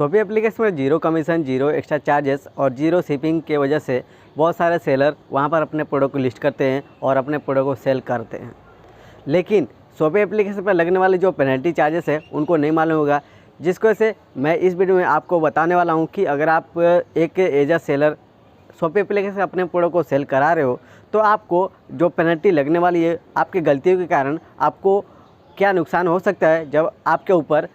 Shoppe application में zero commission, zero extra charges और zero shipping के वजह से बहुत सारे सेलर वहाँ पर अपने प्रोडक्ट को लिस्ट करते हैं और अपने प्रोडक्ट को सेल करते हैं। लेकिन शॉपी एप्लीकेशन पर लगने वाले जो पेनल्टी चार्जेस है उनको नहीं मालूम होगा, जिसकी वजह से मैं इस वीडियो में आपको बताने वाला हूँ कि अगर आप एक as a seller Shopee application से अपने प्रोडक्ट को सेल करा रहे हो तो आपको जो पेनल्टी लगने वाली है आपकी गलतियों के कारण आपको क्या नुकसान हो सकता है जब आपके ऊपर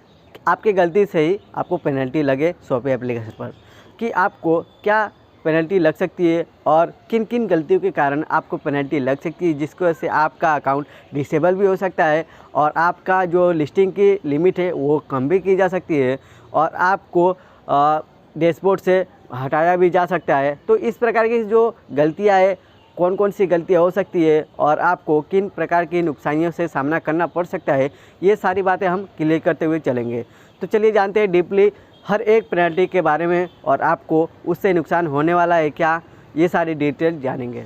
आपकी गलती से ही आपको पेनल्टी लगे शॉपी एप्लीकेशन पर, कि आपको क्या पेनल्टी लग सकती है और किन किन गलतियों के कारण आपको पेनल्टी लग सकती है, जिसकी वजह से आपका अकाउंट डिसेबल भी हो सकता है और आपका जो लिस्टिंग की लिमिट है वो कम भी की जा सकती है और आपको डैशबोर्ड से हटाया भी जा सकता है। तो इस प्रकार की जो गलतियाँ है, कौन कौन सी गलतियाँ हो सकती है और आपको किन प्रकार की नुकसानियों से सामना करना पड़ सकता है, ये सारी बातें हम क्लियर करते हुए चलेंगे। तो चलिए जानते हैं डीपली हर एक पेनल्टी के बारे में और आपको उससे नुकसान होने वाला है क्या, ये सारी डिटेल जानेंगे।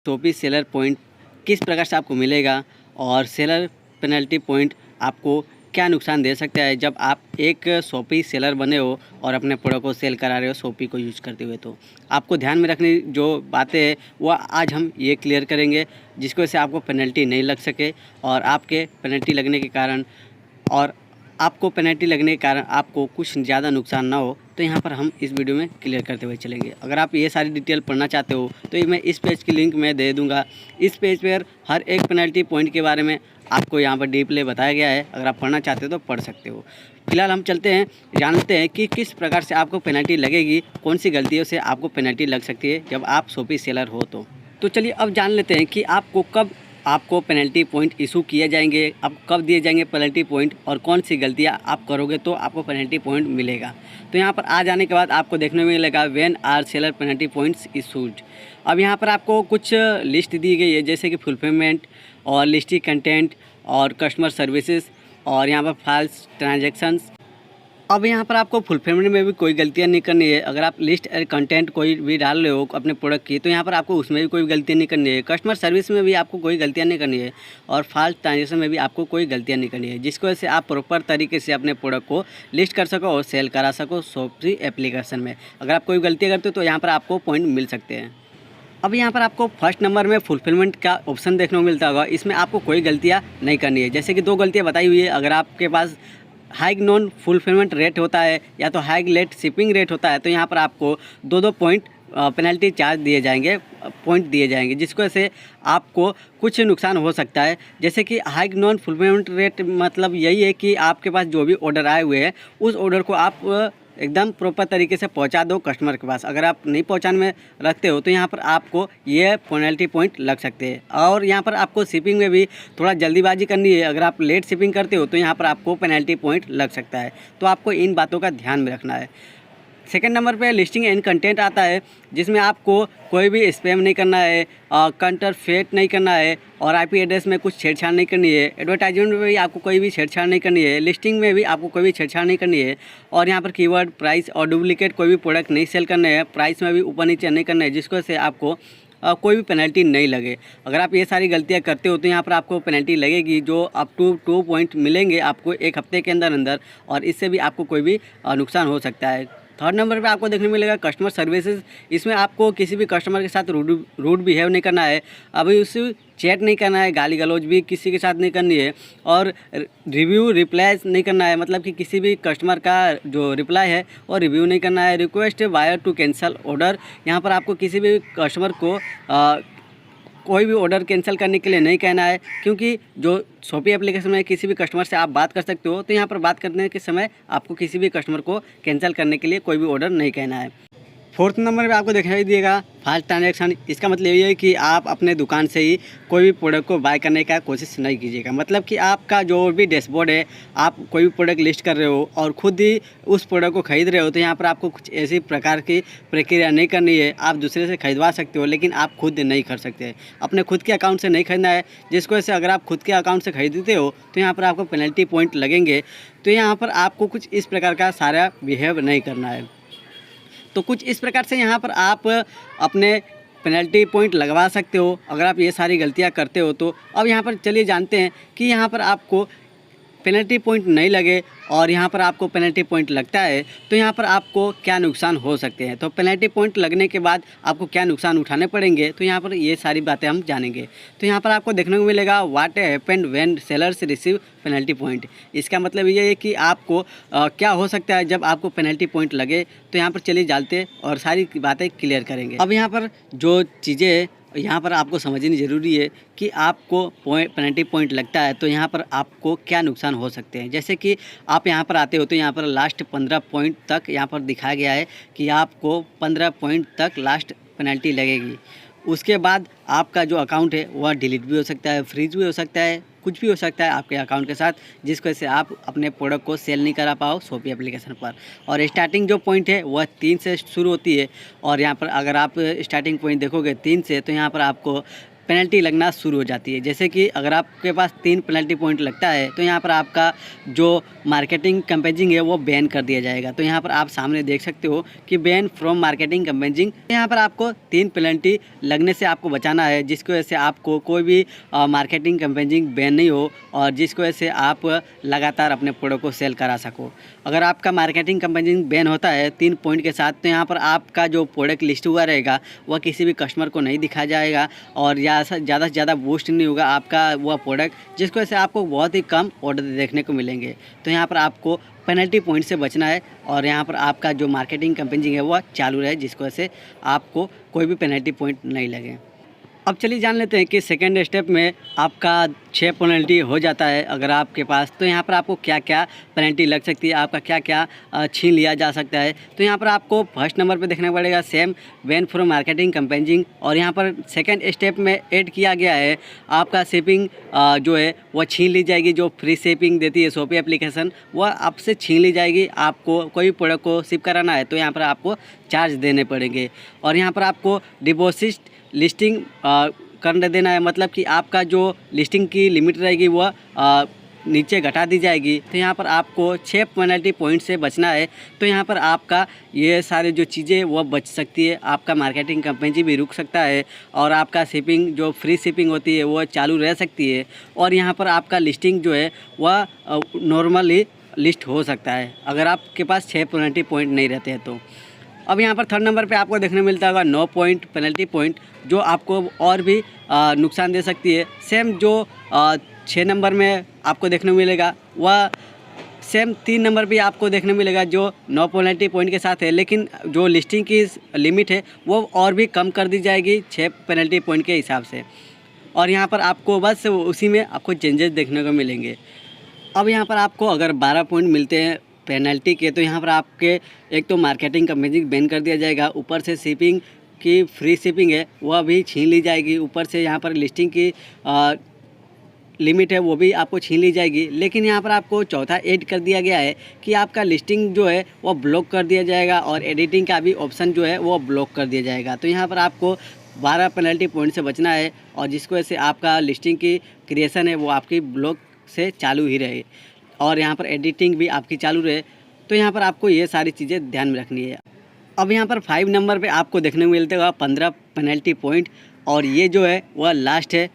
शॉपी सेलर पॉइंट किस प्रकार से आपको मिलेगा और सेलर पेनल्टी पॉइंट आपको क्या नुकसान दे सकता है जब आप एक शॉपी सेलर बने हो और अपने प्रोडक्ट को सेल करा रहे हो शॉपी को यूज करते हुए। तो आपको ध्यान में रखनी जो बातें हैं वो आज हम ये क्लियर करेंगे, जिसकी वजह से आपको पेनल्टी नहीं लग सके और आपके पेनल्टी लगने के कारण आपको कुछ ज़्यादा नुकसान ना हो। तो यहाँ पर हम इस वीडियो में क्लियर करते हुए चलेंगे। अगर आप ये सारी डिटेल पढ़ना चाहते हो तो मैं इस पेज की लिंक मैं दे दूँगा। इस पेज पर हर एक पेनल्टी पॉइंट के बारे में आपको यहाँ पर डीपली बताया गया है। अगर आप पढ़ना चाहते हो तो पढ़ सकते हो। फिलहाल हम चलते हैं, जानते हैं कि किस प्रकार से आपको पेनल्टी लगेगी, कौन सी गलतियों से आपको पेनल्टी लग सकती है जब आप शॉपी सेलर हो। तो चलिए अब जान लेते हैं कि आपको पेनल्टी पॉइंट इशू किए जाएंगे, अब कब दिए जाएंगे पेनल्टी पॉइंट और कौन सी गलतियां आप करोगे तो आपको पेनल्टी पॉइंट मिलेगा। तो यहां पर आ जाने के बाद आपको देखने में मिलेगा when are seller penalty points issued. अब यहां पर आपको कुछ लिस्ट दी गई है, जैसे कि फुलफिलमेंट और लिस्टिंग कंटेंट और कस्टमर सर्विसेज और यहाँ पर फाल्स ट्रांजेक्शन्स। अब यहाँ पर आपको फुलफिलमेंट में भी कोई गलतियाँ नहीं करनी है। अगर आप लिस्ट और कंटेंट कोई भी डाल रहे हो अपने प्रोडक्ट की तो यहाँ पर आपको उसमें भी कोई गलतियाँ नहीं करनी है। कस्टमर सर्विस में भी आपको कोई गलतियाँ नहीं करनी है और फास्ट ट्रांजेक्शन में भी आपको कोई गलतियाँ नहीं करनी है, जिसकी वजह से आप प्रॉपर तरीके से अपने प्रोडक्ट को लिस्ट कर सको और सेल करा सको शॉपी एप्लीकेशन में। अगर आप कोई गलतियाँ करते हो तो यहाँ पर आपको पॉइंट मिल सकते हैं। अब यहाँ पर आपको फर्स्ट नंबर में फुलफिलमेंट का ऑप्शन देखने को मिलता होगा। इसमें आपको कोई गलतियाँ नहीं करनी है। जैसे कि दो गलतियाँ बताई हुई है। अगर आपके पास हाई नॉन फुलफिलमेंट रेट होता है या तो हाई लेट शिपिंग रेट होता है तो यहाँ पर आपको दो पॉइंट पेनल्टी चार्ज दिए जाएंगे, पॉइंट दिए जाएंगे, जिसकी वजह से आपको कुछ नुकसान हो सकता है। जैसे कि हाई नॉन फुलफिलमेंट रेट मतलब यही है कि आपके पास जो भी ऑर्डर आए हुए हैं उस ऑर्डर को आप एकदम प्रॉपर तरीके से पहुंचा दो कस्टमर के पास। अगर आप नहीं पहुंचाने में रखते हो तो यहाँ पर आपको ये पेनल्टी पॉइंट लग सकते हैं। और यहाँ पर आपको शिपिंग में भी थोड़ा जल्दीबाजी करनी है। अगर आप लेट शिपिंग करते हो तो यहाँ पर आपको पेनल्टी पॉइंट लग सकता है। तो आपको इन बातों का ध्यान में रखना है। सेकेंड नंबर पे लिस्टिंग एंड कंटेंट आता है, जिसमें आपको कोई भी स्पैम नहीं करना है, काउंटरफेट नहीं करना है और आईपी एड्रेस में कुछ छेड़छाड़ नहीं करनी है। एडवर्टाइजमेंट में भी आपको कोई भी छेड़छाड़ नहीं करनी है। लिस्टिंग में भी आपको कोई भी छेड़छाड़ नहीं करनी है। और यहाँ पर कीवर्ड, प्राइस और डुप्लीकेट कोई भी प्रोडक्ट नहीं सेल करने हैं। प्राइस में भी ऊपर नीचे नहीं करना है, जिसको से आपको कोई भी पेनल्टी नहीं लगे। अगर आप ये सारी गलतियाँ करते हो तो यहाँ पर आपको पेनल्टी लगेगी, जो अप टू 2 पॉइंट मिलेंगे आपको एक हफ्ते के अंदर और इससे भी आपको कोई भी नुकसान हो सकता है। थर्ड नंबर पे आपको देखने को मिलेगा कस्टमर सर्विसेज। इसमें आपको किसी भी कस्टमर के साथ रूड बिहेव नहीं करना है, अभी उसे चैट नहीं करना है, गाली गलौज भी किसी के साथ नहीं करनी है और रिव्यू रिप्लाई नहीं करना है। मतलब कि किसी भी कस्टमर का जो रिप्लाई है और रिव्यू नहीं करना है। Request wire to cancel order, यहाँ पर आपको किसी भी कस्टमर को कोई भी ऑर्डर कैंसिल करने के लिए नहीं कहना है, क्योंकि जो शॉपी एप्लीकेशन में किसी भी कस्टमर से आप बात कर सकते हो तो यहाँ पर बात करने के समय आपको किसी भी कस्टमर को कैंसिल करने के लिए कोई भी ऑर्डर नहीं कहना है। फोर्थ नंबर पे आपको दिखाई देगा फास्ट ट्रांजैक्शन। इसका मतलब ये है कि आप अपने दुकान से ही कोई भी प्रोडक्ट को बाय करने का कोशिश नहीं कीजिएगा। मतलब कि आपका जो भी डैशबोर्ड है, आप कोई भी प्रोडक्ट लिस्ट कर रहे हो और खुद ही उस प्रोडक्ट को खरीद रहे हो तो यहाँ पर आपको कुछ ऐसी प्रकार की प्रक्रिया नहीं करनी है। आप दूसरे से खरीदवा सकते हो लेकिन आप खुद नहीं कर सकते, अपने खुद के अकाउंट से नहीं खरीदना है। जिसकी वजह से अगर आप खुद के अकाउंट से खरीदते हो तो यहाँ पर आपको पेनल्टी पॉइंट लगेंगे। तो यहाँ पर आपको कुछ इस प्रकार का सारा बिहेव नहीं करना है। तो कुछ इस प्रकार से यहाँ पर आप अपने पेनल्टी पॉइंट लगवा सकते हो अगर आप ये सारी गलतियाँ करते हो तो। अब यहाँ पर चलिए जानते हैं कि यहाँ पर आपको पेनल्टी पॉइंट नहीं लगे और यहाँ पर आपको पेनल्टी पॉइंट लगता है तो यहाँ पर आपको क्या नुकसान हो सकते हैं। तो पेनल्टी पॉइंट लगने के बाद आपको क्या नुकसान उठाने पड़ेंगे, तो यहाँ पर ये सारी बातें हम जानेंगे। तो यहाँ पर आपको देखने को मिलेगा what happened when sellers receive penalty point. इसका मतलब ये है कि आपको क्या हो सकता है जब आपको पेनल्टी पॉइंट लगे। तो यहाँ पर चलिए जानते और सारी बातें क्लियर करेंगे। अब यहाँ पर जो चीज़ें यहाँ पर आपको समझनी ज़रूरी है कि आपको पेनल्टी पॉइंट लगता है तो यहाँ पर आपको क्या नुकसान हो सकते हैं। जैसे कि आप यहाँ पर आते हो तो यहाँ पर लास्ट 15 पॉइंट तक यहाँ पर दिखाया गया है कि आपको 15 पॉइंट तक लास्ट पेनल्टी लगेगी। उसके बाद आपका जो अकाउंट है वह डिलीट भी हो सकता है, फ्रीज भी हो सकता है, कुछ भी हो सकता है आपके अकाउंट के साथ, जिसकी वजह से आप अपने प्रोडक्ट को सेल नहीं करा पाओ शॉपी एप्लीकेशन पर। और स्टार्टिंग जो पॉइंट है वह 3 से शुरू होती है और यहाँ पर अगर आप स्टार्टिंग पॉइंट देखोगे 3 से तो यहाँ पर आपको पेनल्टी लगना शुरू हो जाती है। जैसे कि अगर आपके पास 3 पेनल्टी पॉइंट लगता है तो यहाँ पर आपका जो मार्केटिंग कैंपेनिंग है वो बैन कर दिया जाएगा। तो यहाँ पर आप सामने देख सकते हो कि बैन फ्रॉम मार्केटिंग कैंपेनिंग। यहाँ पर आपको 3 पेनल्टी लगने से आपको बचाना है, जिसकी वजह से आपको कोई भी मार्केटिंग कैंपेनिंग बैन नहीं हो और जिसकी वजह से आप लगातार अपने प्रोडक्ट को सेल करा सको। अगर आपका मार्केटिंग कैंपेनिंग बैन होता है 3 पॉइंट के साथ तो यहाँ पर आपका जो प्रोडक्ट लिस्ट हुआ रहेगा वह किसी भी कस्टमर को नहीं दिखाया जाएगा और ज़्यादा से ज़्यादा बूस्ट नहीं होगा आपका वह प्रोडक्ट, जिसकी वजह से आपको बहुत ही कम ऑर्डर देखने को मिलेंगे। तो यहाँ पर आपको पेनल्टी पॉइंट से बचना है और यहाँ पर आपका जो मार्केटिंग कैंपेनिंग है वह चालू रहे, जिसकी वजह से आपको कोई भी पेनल्टी पॉइंट नहीं लगे। अब चलिए जान लेते हैं कि सेकेंड स्टेप में आपका 6 पेनल्टी हो जाता है अगर आपके पास, तो यहाँ पर आपको क्या क्या पेनल्टी लग सकती है, आपका क्या क्या छीन लिया जा सकता है। तो यहाँ पर आपको फर्स्ट नंबर पे देखना पड़ेगा same ban from marketing campaigning और यहाँ पर सेकेंड स्टेप में ऐड किया गया है आपका शिपिंग जो है वह छीन ली जाएगी। जो फ्री शिपिंग देती है शॉपी एप्लीकेशन वह आपसे छीन ली जाएगी। आपको कोई भी प्रोडक्ट को शिप कराना है तो यहाँ पर आपको चार्ज देने पड़ेंगे और यहाँ पर आपको डिपॉजिट लिस्टिंग करने देना है, मतलब कि आपका जो लिस्टिंग की लिमिट रहेगी वह नीचे घटा दी जाएगी। तो यहाँ पर आपको 6 पेनल्टी पॉइंट से बचना है। तो यहाँ पर आपका ये सारे जो चीज़ें वह बच सकती है, आपका मार्केटिंग कैंपेन भी रुक सकता है और आपका शिपिंग जो फ्री शिपिंग होती है वह चालू रह सकती है और यहाँ पर आपका लिस्टिंग जो है वह नॉर्मली लिस्ट हो सकता है अगर आपके पास 6 पेनल्टी पॉइंट नहीं रहते हैं तो। अब यहाँ पर थर्ड नंबर पे आपको देखने मिलता होगा 9 पॉइंट पेनल्टी पॉइंट, जो आपको और भी नुकसान दे सकती है। सेम जो 6 नंबर में आपको देखने को मिलेगा वह सेम 3 नंबर पे आपको देखने मिलेगा जो 9 पेनल्टी पॉइंट के साथ है, लेकिन जो लिस्टिंग की लिमिट है वो और भी कम कर दी जाएगी 6 पेनल्टी पॉइंट के हिसाब से और यहाँ पर आपको बस उसी में आपको चेंजेस देखने को मिलेंगे। अब यहाँ पर आपको अगर 12 पॉइंट मिलते हैं पेनल्टी के तो यहाँ पर आपके एक तो मार्केटिंग कैंपेनिंग बैन कर दिया जाएगा, ऊपर से शिपिंग की फ्री शिपिंग है वह भी छीन ली जाएगी, ऊपर से यहाँ पर लिस्टिंग की लिमिट है वो भी आपको छीन ली जाएगी। लेकिन यहाँ पर आपको चौथा ऐड कर दिया गया है कि आपका लिस्टिंग जो है वह ब्लॉक कर दिया जाएगा और एडिटिंग का भी ऑप्शन जो है वो ब्लॉक कर दिया जाएगा। तो यहाँ पर आपको 12 पेनल्टी पॉइंट से बचना है और जिसकी वजह से आपका लिस्टिंग की क्रिएशन है वो आपकी ब्लॉक से चालू ही रहे और यहाँ पर एडिटिंग भी आपकी चालू रहे। तो यहाँ पर आपको ये सारी चीज़ें ध्यान में रखनी है। अब यहाँ पर 5 नंबर पे आपको देखने को मिलते होगा 15 पेनल्टी पॉइंट और ये जो है वह लास्ट है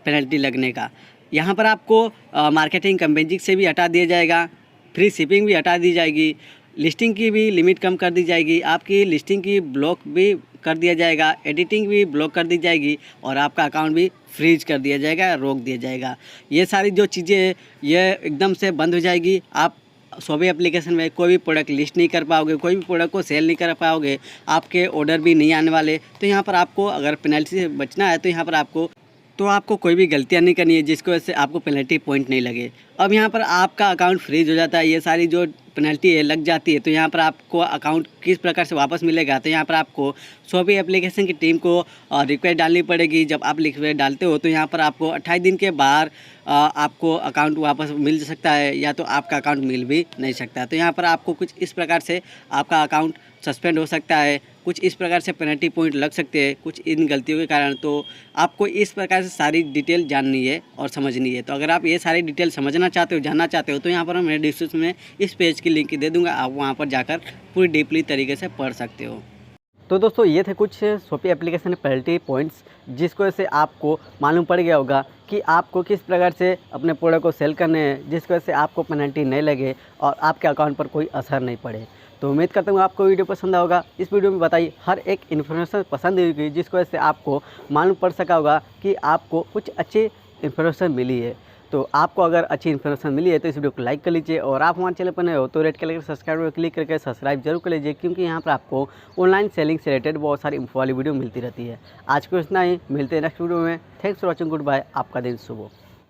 पेनल्टी लगने का। यहाँ पर आपको मार्केटिंग कैंपेनिंग से भी हटा दिया जाएगा, फ्री शिपिंग भी हटा दी जाएगी, लिस्टिंग की भी लिमिट कम कर दी जाएगी, आपकी लिस्टिंग की ब्लॉक भी कर दिया जाएगा, एडिटिंग भी ब्लॉक कर दी जाएगी और आपका अकाउंट भी फ्रीज कर दिया जाएगा, रोक दिया जाएगा। ये सारी जो चीज़ें हैं ये एकदम से बंद हो जाएगी। आप शॉपी एप्लीकेशन में कोई भी प्रोडक्ट लिस्ट नहीं कर पाओगे, कोई भी प्रोडक्ट को सेल नहीं कर पाओगे, आपके ऑर्डर भी नहीं आने वाले। तो यहाँ पर आपको अगर पेनल्टी से बचना है तो यहाँ पर आपको कोई भी गलतियाँ नहीं करनी है जिसकी वजह से आपको पेनल्टी पॉइंट नहीं लगे। अब यहाँ पर आपका अकाउंट फ्रीज हो जाता है, ये सारी जो पेनल्टी है लग जाती है। तो यहाँ पर आपको अकाउंट किस प्रकार से वापस मिलेगा, तो यहाँ पर आपको शॉपी एप्लीकेशन की टीम को रिक्वेस्ट डालनी पड़ेगी। जब आप रिक्वेस्ट डालते हो तो यहाँ पर आपको 28 दिन के बाद आपको अकाउंट वापस मिल सकता है या तो आपका अकाउंट मिल भी नहीं सकता। तो यहाँ पर आपको कुछ इस प्रकार से आपका अकाउंट सस्पेंड हो सकता है, कुछ इस प्रकार से पेनल्टी पॉइंट लग सकते हैं कुछ इन गलतियों के कारण। तो आपको इस प्रकार से सारी डिटेल जाननी है और समझनी है। तो अगर आप ये सारी डिटेल समझना चाहते हो, जानना चाहते हो, तो यहाँ पर मैं डिस्क्रिप्शन में इस पेज की लिंक दे दूँगा, आप वहाँ पर जाकर पूरी डीपली तरीके से पढ़ सकते हो। तो दोस्तों ये थे कुछ शॉपी एप्लीकेशन पेनल्टी पॉइंट्स जिसकी वजह से आपको मालूम पड़ गया होगा कि आपको किस प्रकार से अपने प्रोडक्ट को सेल करने हैं, जिसकी वजह से आपको पेनल्टी नहीं लगे और आपके अकाउंट पर कोई असर नहीं पड़े। तो उम्मीद करता हूँ आपको वीडियो पसंद होगा। इस वीडियो में बताई हर एक इन्फॉर्मेशन पसंद होगी जिसकी वजह से आपको मालूम पड़ सका होगा कि आपको कुछ अच्छी इन्फॉर्मेशन मिली है। तो आपको अगर अच्छी इन्फॉर्मेशन मिली है तो इस वीडियो को लाइक कर लीजिए और आप हमारे चैनल पर नए हो तो रेड कलर के सब्सक्राइब पर क्लिक करके सब्सक्राइब जरूर कर लीजिए, क्योंकि यहाँ पर आपको ऑनलाइन सेलिंग से रिलेटेड बहुत सारी इंफो वाली वीडियो मिलती रहती है। आज को इतना ही, मिलते हैं नेक्स्ट वीडियो में। Thanks for watching, good bye, आपका दिन शुभ हो।